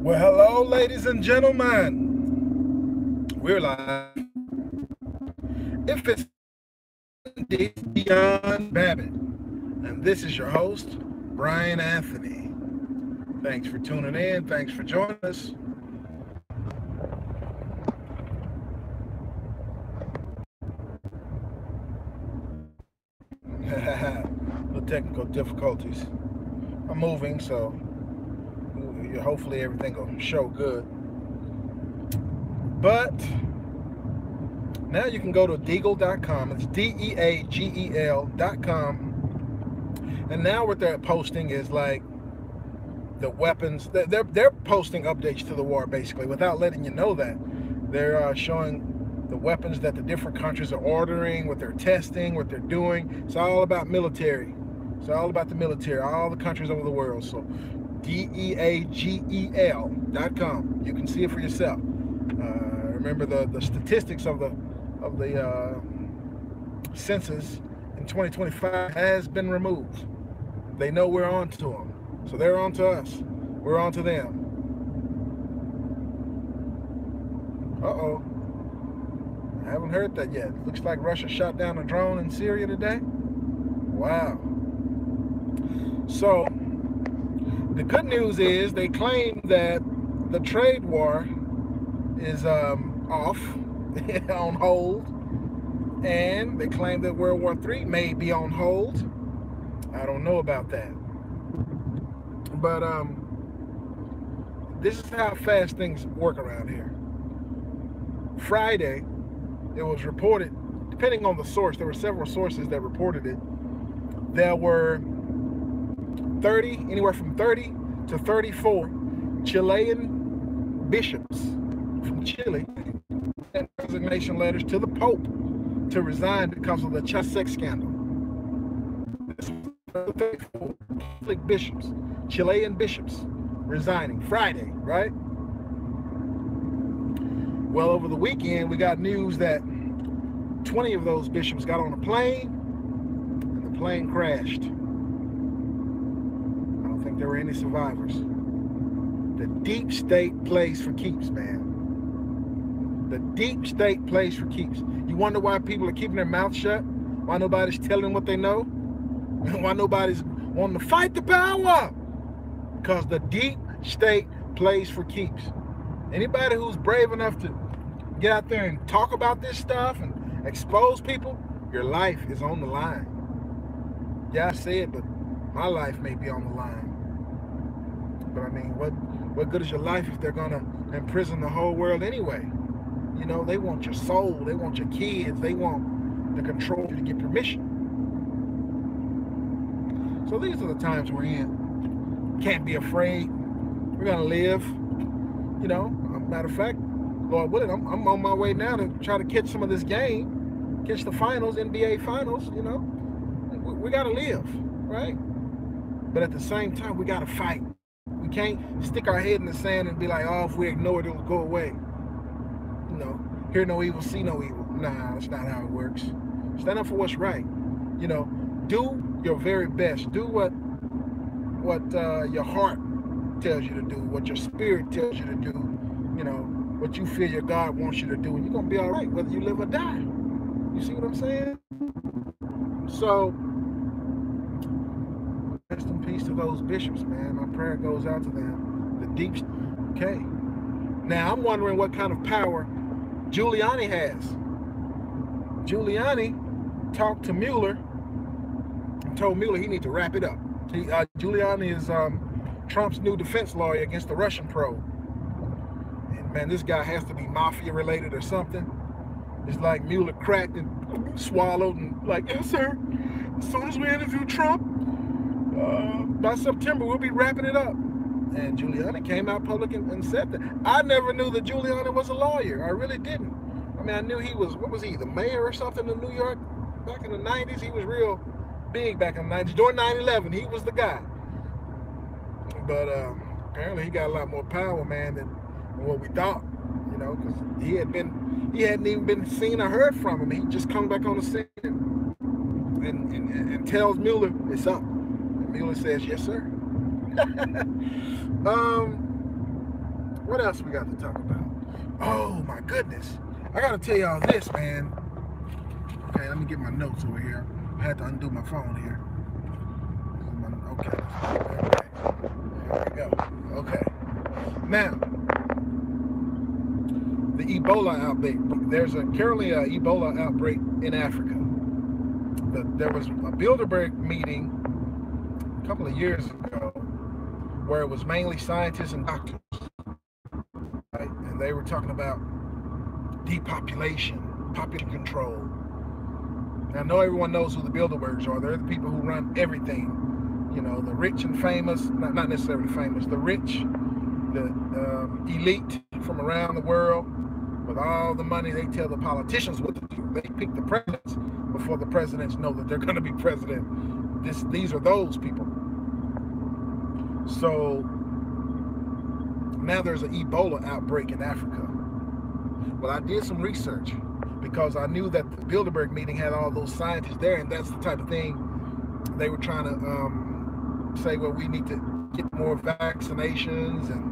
Well, hello, ladies and gentlemen. We're live. If it's Beyond Babbitt, and this is your host, Brian Anthony. Thanks for tuning in. Thanks for joining us. No technical difficulties. I'm moving, so hopefully everything will show good. But now you can go to Deagle.com. It's Deagel.com. And now what they're posting is like the weapons. They're posting updates to the war basically without letting you know that. They're showing the weapons that the different countries are ordering, what they're testing, what they're doing. It's all about military. It's all about the military, all the countries over the world. So Deagel.com. You can see it for yourself. Remember the statistics of the census in 2025 has been removed. They know we're on to them, so they're on to us. We're on to them. Uh-oh. I haven't heard that yet. Looks like Russia shot down a drone in Syria today. Wow. So the good news is they claim that the trade war is off, on hold, and they claim that World War III may be on hold. I don't know about that, but this is how fast things work around here. Friday, it was reported, depending on the source, there were several sources that reported it, there were anywhere from 30 to 34 Chilean bishops from Chile sent resignation letters to the Pope to resign because of the child sex scandal. 34 Catholic bishops, Chilean bishops, resigning Friday, right? Well, over the weekend, we got news that 20 of those bishops got on a plane, and the plane crashed. I don't think there were any survivors. The deep state plays for keeps, man. The deep state plays for keeps. You wonder why people are keeping their mouth shut? Why nobody's telling them what they know? Why nobody's wanting to fight the power? Because the deep state plays for keeps. Anybody who's brave enough to get out there and talk about this stuff and expose people, your life is on the line. Yeah, I say it, but my life may be on the line. But I mean, what good is your life if they're gonna imprison the whole world anyway? You know, they want your soul, they want your kids, they want the control to get permission. So these are the times we're in. Can't be afraid. We're gonna live. You know, matter of fact, Lord willing, I'm on my way now to try to catch some of this game, catch the finals, NBA finals. You know, we gotta live, right? But at the same time, we gotta fight. We can't stick our head in the sand and be like, oh, if we ignore it, it'll go away. You know, hear no evil, see no evil. Nah, that's not how it works. Stand up for what's right. You know, do your very best. Do what your heart tells you to do, what your spirit tells you to do, you know, what you feel your God wants you to do, and you're gonna be all right whether you live or die. You see what I'm saying? So rest in peace to those bishops, man. My prayer goes out to them. The deep. Okay. Now I'm wondering what kind of power Giuliani has. Giuliani talked to Mueller and told Mueller he needs to wrap it up. Giuliani is Trump's new defense lawyer against the Russian probe. And man, this guy has to be mafia related or something. It's like Mueller cracked and swallowed and like, yes, sir. As soon as we interview Trump, by September, we'll be wrapping it up. And Giuliani came out public and said that. I never knew that Giuliani was a lawyer. I really didn't. I mean, I knew he was, what was he, the mayor or something in New York back in the 90s? He was real big back in the 90s. During 9/11, he was the guy. But apparently he got a lot more power, man, than what we thought, you know, because he hadn't even been seen or heard from him. He just come back on the scene and tells Mueller it's up. And Mueller says, yes, sir. What else we got to talk about? Oh my goodness. I gotta tell y'all this, man. Okay, let me get my notes over here. I had to undo my phone here. Okay. There we go. Okay. Now, the Ebola outbreak. There's currently an Ebola outbreak in Africa. There was a Bilderberg meeting a couple of years ago where it was mainly scientists and doctors, right? And they were talking about depopulation, population control. And I know everyone knows who the Bilderbergs are. They're the people who run everything. You know, the rich and famous, not necessarily famous, the rich, the elite from around the world. With all the money, they tell the politicians what to do. They pick the presidents before the presidents know that they're going to be president. These are those people. So now there's an Ebola outbreak in Africa. Well, I did some research because I knew that the Bilderberg meeting had all those scientists there, and that's the type of thing they were trying to say, well, we need to get more vaccinations and,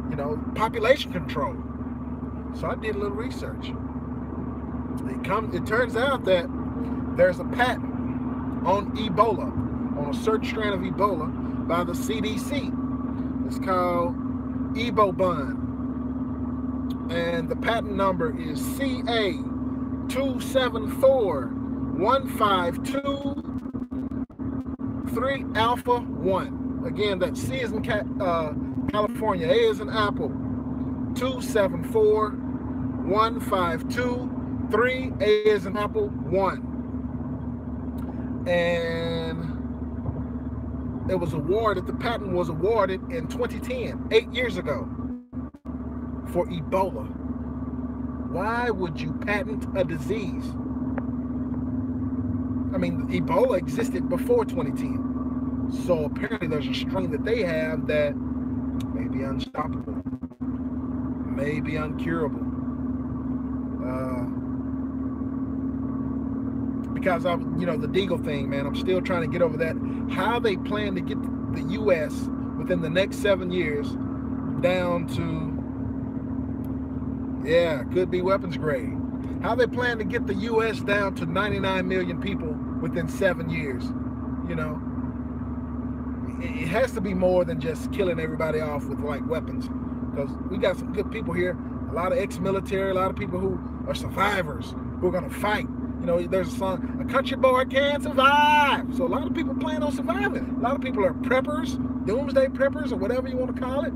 you know, population control. So I did a little research. It turns out that there's a patent on Ebola, on a certain strand of Ebola by the CDC. It's called Ebola, and the patent number is CA2741523 Alpha 1. Again, that C is in California, A is in Apple. 2741523, A is in Apple 1. And it was awarded, the patent was awarded in 2010, 8 years ago, for Ebola. Why would you patent a disease? I mean, Ebola existed before 2010. So apparently there's a strain that they have that may be unstoppable, may be uncurable. Because you know, the Deagle thing, man, I'm still trying to get over that. How they plan to get the U.S. within the next 7 years down to, yeah, could be weapons grade. How they plan to get the U.S. down to 99 million people within 7 years, you know. It has to be more than just killing everybody off with like weapons, because we got some good people here, a lot of ex-military, a lot of people who are survivors, who are going to fight. You know, there's a song, "A Country Boy Can't Survive." So a lot of people plan on surviving. A lot of people are preppers, doomsday preppers, or whatever you want to call it.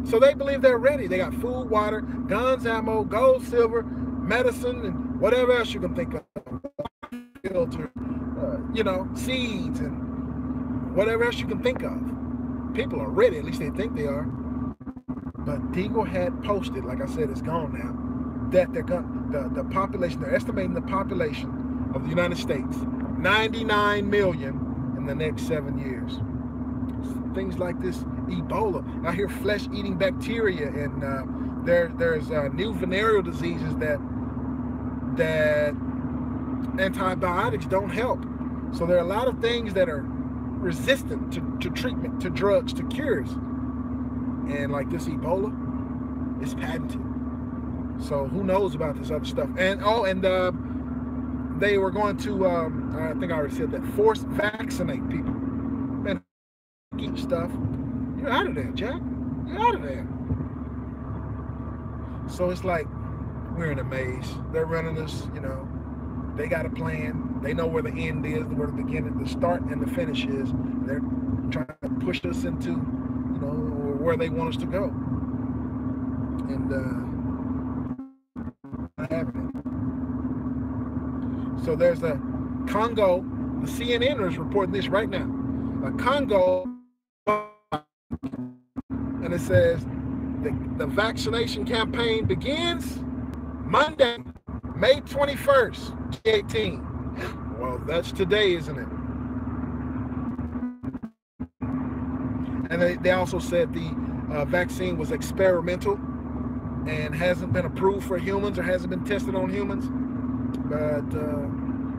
So they believe they're ready. They got food, water, guns, ammo, gold, silver, medicine, and whatever else you can think of. Filter, you know, seeds, and whatever else you can think of. People are ready, at least they think they are. But Deagle had posted, like I said, it's gone now, that they're going, the population, they're estimating the population of the United States, 99 million in the next 7 years. Things like this, Ebola. I hear flesh-eating bacteria, and there's new venereal diseases that antibiotics don't help. So there are a lot of things that are resistant to treatment, to drugs, to cures. And like this Ebola, it's patented. So who knows about this other stuff? And they were going to, I think I already said that, force vaccinate people. Man, keep stuff. You're out of there, Jack. You're out of there. So it's like we're in a maze. They're running us, you know. They got a plan. They know where the end is, where the beginning, the start and the finish is. They're trying to push us into, you know, where they want us to go. And not having it. So there's a Congo. The CNN is reporting this right now. A Congo, and it says the vaccination campaign begins Monday, May 21st, 2018. Well, that's today, isn't it? And they also said the vaccine was experimental and hasn't been approved for humans or hasn't been tested on humans. But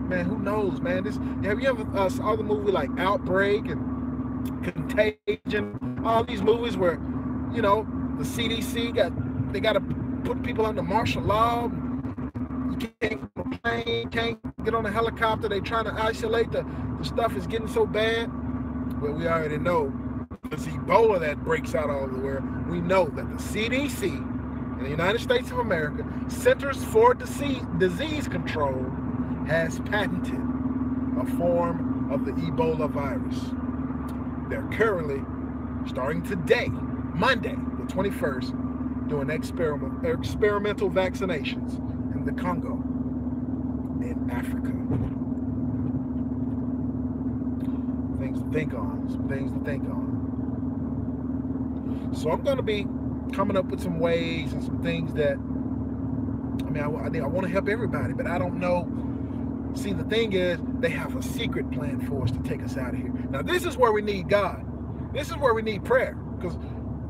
man, who knows, man? Have you ever saw the movie like Outbreak and Contagion? All these movies where, you know, The CDC they got to put people under martial law. You can't get on a plane, can't get on a helicopter. They trying to isolate. The stuff is getting so bad. Well, we already know it's Ebola that breaks out all over the world. We know that the CDC in the United States of America, Centers for Disease Control, has patented a form of the Ebola virus. They're currently, starting today, Monday, the 21st, doing experimental vaccinations in the Congo, in Africa. Things to think on. Some things to think on. So I'm going to be coming up with some ways and some things that, I mean, I want to help everybody, but I don't know. See, the thing is, they have a secret plan for us to take us out of here. Now, this is where we need God. This is where we need prayer. Because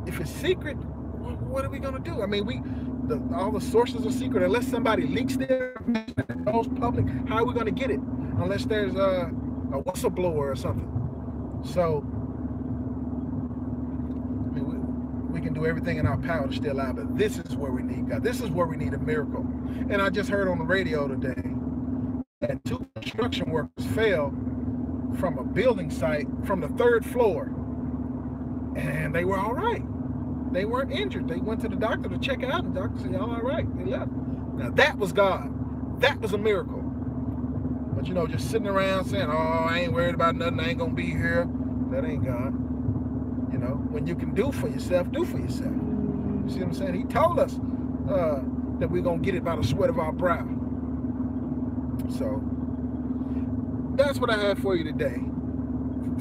if it's secret, what are we going to do? I mean, all the sources are secret. Unless somebody leaks their information and goes public, how are we going to get it? Unless there's a whistleblower or something. So, I mean, we can do everything in our power to stay alive, but this is where we need God. This is where we need a miracle. And I just heard on the radio today that 2 construction workers fell from a building site from the 3rd floor, and they were all right. They weren't injured. They went to the doctor to check out, and the doctor said, y'all all right. They left. Now, that was God. That was a miracle. But, you know, just sitting around saying, oh, I ain't worried about nothing. I ain't going to be here. That ain't God. You know, when you can do for yourself, do for yourself. You see what I'm saying? He told us that we're going to get it by the sweat of our brow. So, that's what I have for you today.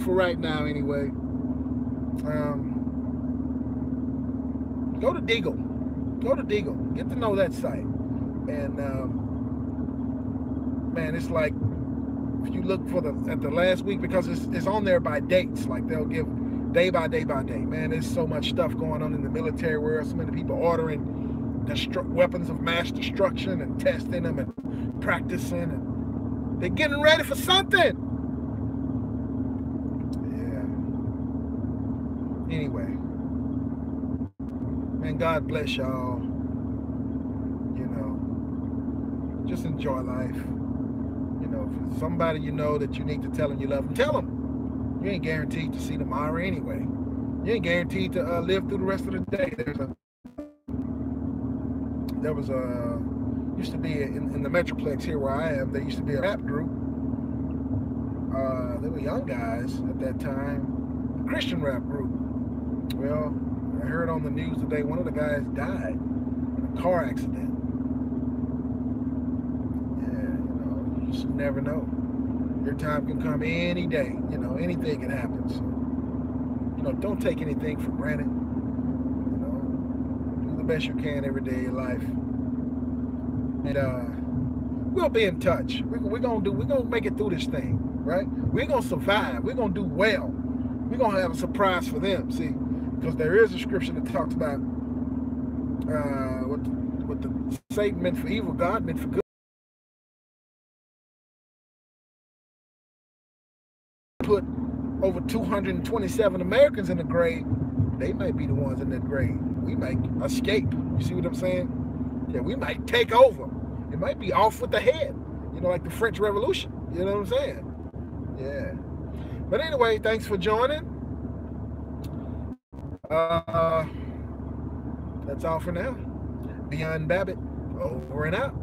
For right now, anyway. Go to Deagle. Go to Deagle. Get to know that site. And, man, it's like, if you look at the last week, because it's on there by dates, like they'll give day by day by day. Man, there's so much stuff going on in the military world. So many people ordering weapons of mass destruction and testing them and practicing, and they're getting ready for something. Yeah. Anyway, man, God bless y'all. You know, just enjoy life. You know, if somebody you know that you need to tell them you love them, tell them. You ain't guaranteed to see tomorrow anyway. You ain't guaranteed to live through the rest of the day. There was used to be in the Metroplex here where I am, there used to be a rap group. They were young guys at that time, a Christian rap group. Well, I heard on the news today one of the guys died in a car accident. Yeah, you know, you just never know. Your time can come any day. You know, anything can happen. So, you know, don't take anything for granted. You know, do the best you can every day of your life. And we'll be in touch. We're gonna make it through this thing, right? We're gonna survive. We're gonna do well. We're gonna have a surprise for them. See, because there is a scripture that talks about what the Satan meant for evil, God meant for good. Put over 227 Americans in the grave, they might be the ones in that grave. We might escape. You see what I'm saying? Yeah, we might take over. It might be off with the head. You know, like the French Revolution. You know what I'm saying? Yeah. But anyway, thanks for joining. That's all for now. Beyond Babbitt, over and out.